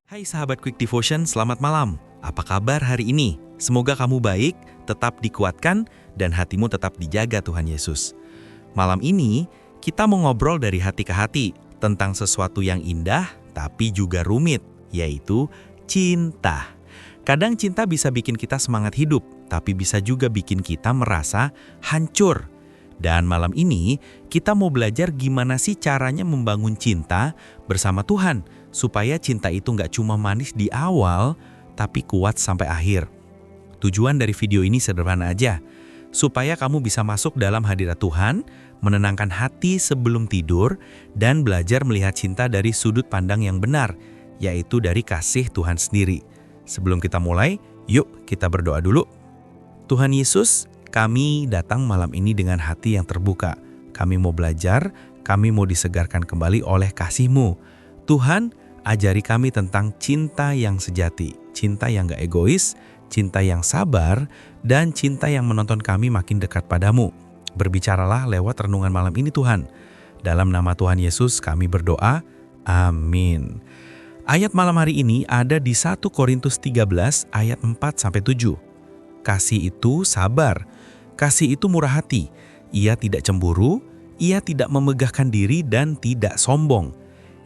Hai sahabat Quick Devotion, selamat malam. Apa kabar hari ini? Semoga kamu baik, tetap dikuatkan, dan hatimu tetap dijaga Tuhan Yesus. Malam ini, kita mau ngobrol dari hati ke hati tentang sesuatu yang indah tapi juga rumit, yaitu cinta. Kadang cinta bisa bikin kita semangat hidup, tapi bisa juga bikin kita merasa hancur. Dan malam ini, kita mau belajar gimana sih caranya membangun cinta bersama Tuhan, supaya cinta itu nggak cuma manis di awal, tapi kuat sampai akhir. Tujuan dari video ini sederhana aja, supaya kamu bisa masuk dalam hadirat Tuhan, menenangkan hati sebelum tidur, dan belajar melihat cinta dari sudut pandang yang benar, yaitu dari kasih Tuhan sendiri. Sebelum kita mulai, yuk kita berdoa dulu. Tuhan Yesus, kami datang malam ini dengan hati yang terbuka. Kami mau belajar, kami mau disegarkan kembali oleh kasih-Mu. Tuhan, ajari kami tentang cinta yang sejati, cinta yang gak egois, cinta yang sabar, dan cinta yang menonton kami makin dekat padamu. Berbicaralah lewat renungan malam ini Tuhan. Dalam nama Tuhan Yesus kami berdoa, amin. Ayat malam hari ini ada di 1 Korintus 13 ayat 4-7. Kasih itu sabar, kasih itu murah hati, ia tidak cemburu, ia tidak memegahkan diri dan tidak sombong.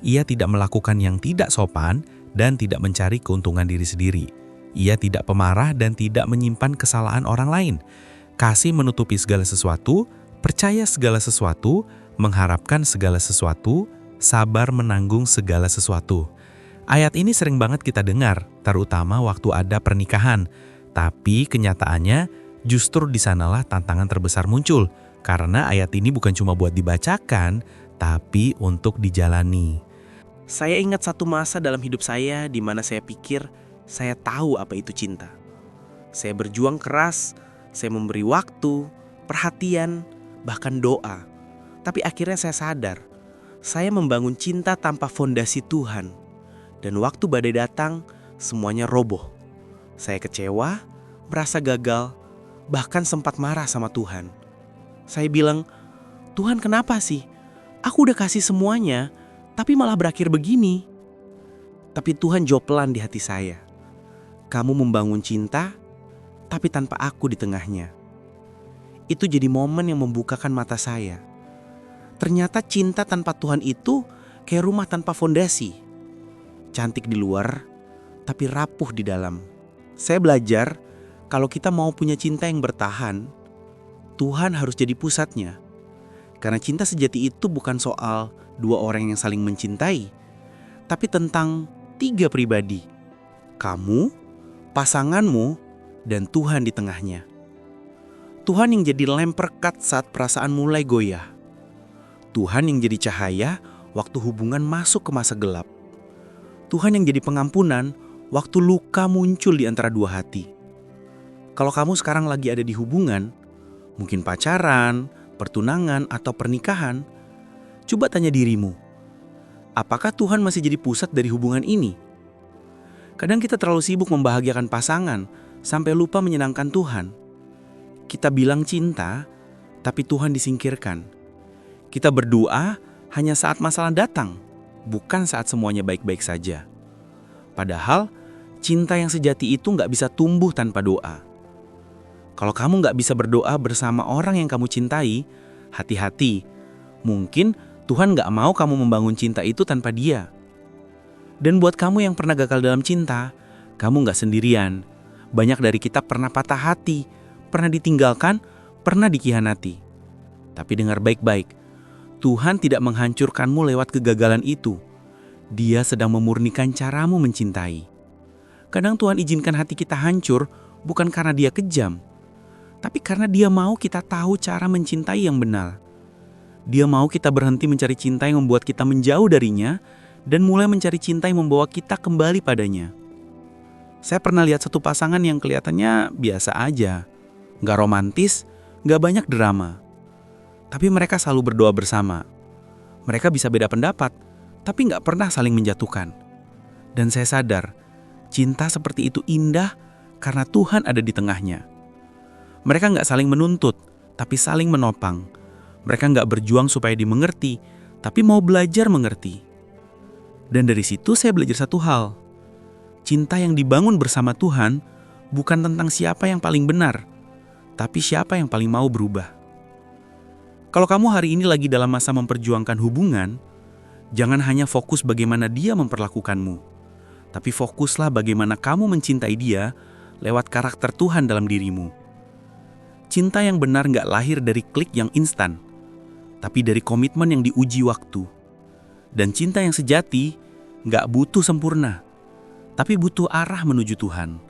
Ia tidak melakukan yang tidak sopan dan tidak mencari keuntungan diri sendiri. Ia tidak pemarah dan tidak menyimpan kesalahan orang lain. Kasih menutupi segala sesuatu, percaya segala sesuatu, mengharapkan segala sesuatu, sabar menanggung segala sesuatu. Ayat ini sering banget kita dengar, terutama waktu ada pernikahan. Tapi kenyataannya justru di sanalah tantangan terbesar muncul. Karena ayat ini bukan cuma buat dibacakan, tapi untuk dijalani. Saya ingat satu masa dalam hidup saya di mana saya pikir saya tahu apa itu cinta. Saya berjuang keras, saya memberi waktu, perhatian, bahkan doa. Tapi akhirnya saya sadar, saya membangun cinta tanpa fondasi Tuhan. Dan waktu badai datang, semuanya roboh. Saya kecewa, merasa gagal, bahkan sempat marah sama Tuhan. Saya bilang, Tuhan kenapa sih? Aku udah kasih semuanya, tapi malah berakhir begini. Tapi Tuhan jawab pelan di hati saya. Kamu membangun cinta, tapi tanpa aku di tengahnya. Itu jadi momen yang membukakan mata saya. Ternyata cinta tanpa Tuhan itu kayak rumah tanpa fondasi. Cantik di luar, tapi rapuh di dalam. Saya belajar, kalau kita mau punya cinta yang bertahan, Tuhan harus jadi pusatnya. Karena cinta sejati itu bukan soal dua orang yang saling mencintai, tapi tentang 3 pribadi. Kamu, pasanganmu, dan Tuhan di tengahnya. Tuhan yang jadi lem perekat saat perasaan mulai goyah. Tuhan yang jadi cahaya waktu hubungan masuk ke masa gelap. Tuhan yang jadi pengampunan waktu luka muncul di antara dua hati. Kalau kamu sekarang lagi ada di hubungan, mungkin pacaran, pertunangan, atau pernikahan, coba tanya dirimu, apakah Tuhan masih jadi pusat dari hubungan ini? Kadang kita terlalu sibuk membahagiakan pasangan sampai lupa menyenangkan Tuhan. Kita bilang cinta, tapi Tuhan disingkirkan. Kita berdoa hanya saat masalah datang, bukan saat semuanya baik-baik saja. Padahal, cinta yang sejati itu nggak bisa tumbuh tanpa doa. Kalau kamu nggak bisa berdoa bersama orang yang kamu cintai, hati-hati. Mungkin Tuhan nggak mau kamu membangun cinta itu tanpa Dia. Dan buat kamu yang pernah gagal dalam cinta, kamu nggak sendirian. Banyak dari kita pernah patah hati, pernah ditinggalkan, pernah dikhianati. Tapi dengar baik-baik, Tuhan tidak menghancurkanmu lewat kegagalan itu. Dia sedang memurnikan caramu mencintai. Kadang Tuhan izinkan hati kita hancur bukan karena Dia kejam, tapi karena Dia mau kita tahu cara mencintai yang benar. Dia mau kita berhenti mencari cinta yang membuat kita menjauh darinya dan mulai mencari cinta yang membawa kita kembali padanya. Saya pernah lihat satu pasangan yang kelihatannya biasa aja, gak romantis, gak banyak drama. Tapi mereka selalu berdoa bersama. Mereka bisa beda pendapat, tapi gak pernah saling menjatuhkan. Dan saya sadar, cinta seperti itu indah karena Tuhan ada di tengahnya. Mereka gak saling menuntut, tapi saling menopang. Mereka gak berjuang supaya dimengerti, tapi mau belajar mengerti. Dan dari situ saya belajar satu hal. Cinta yang dibangun bersama Tuhan bukan tentang siapa yang paling benar, tapi siapa yang paling mau berubah. Kalau kamu hari ini lagi dalam masa memperjuangkan hubungan, jangan hanya fokus bagaimana dia memperlakukanmu, tapi fokuslah bagaimana kamu mencintai dia lewat karakter Tuhan dalam dirimu. Cinta yang benar nggak lahir dari klik yang instan, tapi dari komitmen yang diuji waktu. Dan cinta yang sejati nggak butuh sempurna, tapi butuh arah menuju Tuhan.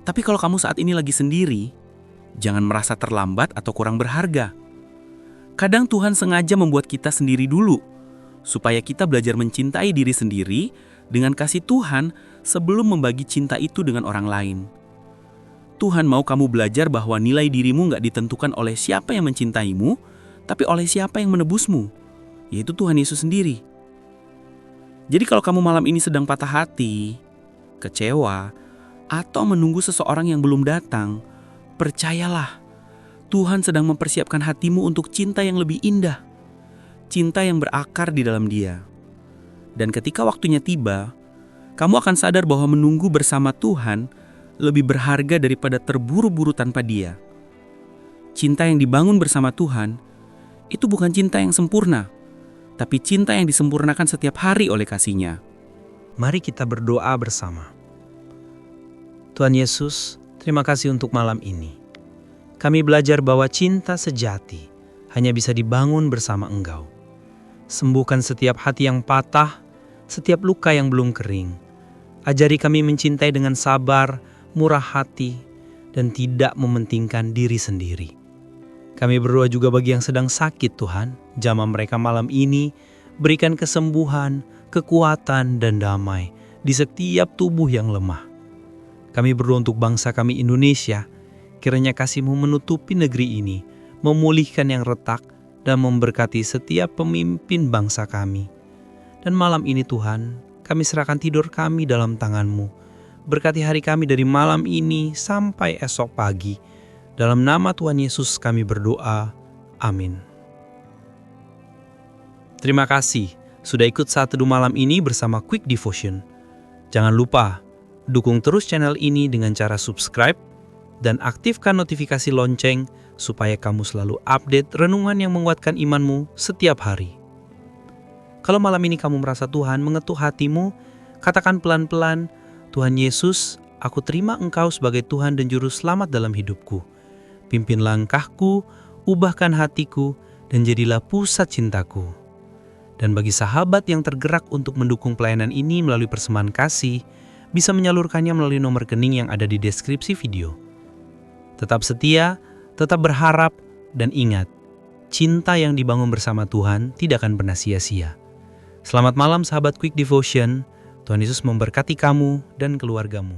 Tapi kalau kamu saat ini lagi sendiri, jangan merasa terlambat atau kurang berharga. Kadang Tuhan sengaja membuat kita sendiri dulu, supaya kita belajar mencintai diri sendiri dengan kasih Tuhan sebelum membagi cinta itu dengan orang lain. Tuhan mau kamu belajar bahwa nilai dirimu nggak ditentukan oleh siapa yang mencintaimu, tapi oleh siapa yang menebusmu, yaitu Tuhan Yesus sendiri. Jadi kalau kamu malam ini sedang patah hati, kecewa, atau menunggu seseorang yang belum datang, percayalah, Tuhan sedang mempersiapkan hatimu untuk cinta yang lebih indah, cinta yang berakar di dalam Dia. Dan ketika waktunya tiba, kamu akan sadar bahwa menunggu bersama Tuhan lebih berharga daripada terburu-buru tanpa Dia. Cinta yang dibangun bersama Tuhan itu bukan cinta yang sempurna, tapi cinta yang disempurnakan setiap hari oleh kasih-Nya. Mari kita berdoa bersama. Tuhan Yesus, terima kasih untuk malam ini. Kami belajar bahwa cinta sejati hanya bisa dibangun bersama Engkau. Sembuhkan setiap hati yang patah, setiap luka yang belum kering. Ajari kami mencintai dengan sabar, murah hati, dan tidak mementingkan diri sendiri. Kami berdoa juga bagi yang sedang sakit, Tuhan. Jamah mereka malam ini, berikan kesembuhan, kekuatan, dan damai di setiap tubuh yang lemah. Kami berdoa untuk bangsa kami Indonesia, kiranya kasih-Mu menutupi negeri ini, memulihkan yang retak, dan memberkati setiap pemimpin bangsa kami. Dan malam ini Tuhan, kami serahkan tidur kami dalam tangan-Mu. Berkati hari kami dari malam ini sampai esok pagi. Dalam nama Tuhan Yesus kami berdoa. Amin. Terima kasih sudah ikut Saat Teduh malam ini bersama Quick Devotion. Jangan lupa, dukung terus channel ini dengan cara subscribe dan aktifkan notifikasi lonceng supaya kamu selalu update renungan yang menguatkan imanmu setiap hari. Kalau malam ini kamu merasa Tuhan mengetuk hatimu, katakan pelan-pelan, Tuhan Yesus, aku terima Engkau sebagai Tuhan dan Juru Selamat dalam hidupku. Pimpin langkahku, ubahkan hatiku, dan jadilah pusat cintaku. Dan bagi sahabat yang tergerak untuk mendukung pelayanan ini melalui persembahan kasih, bisa menyalurkannya melalui nomor rekening yang ada di deskripsi video. Tetap setia, tetap berharap, dan ingat, cinta yang dibangun bersama Tuhan tidak akan pernah sia-sia. Selamat malam sahabat Quick Devotion. Tuhan Yesus memberkati kamu dan keluargamu.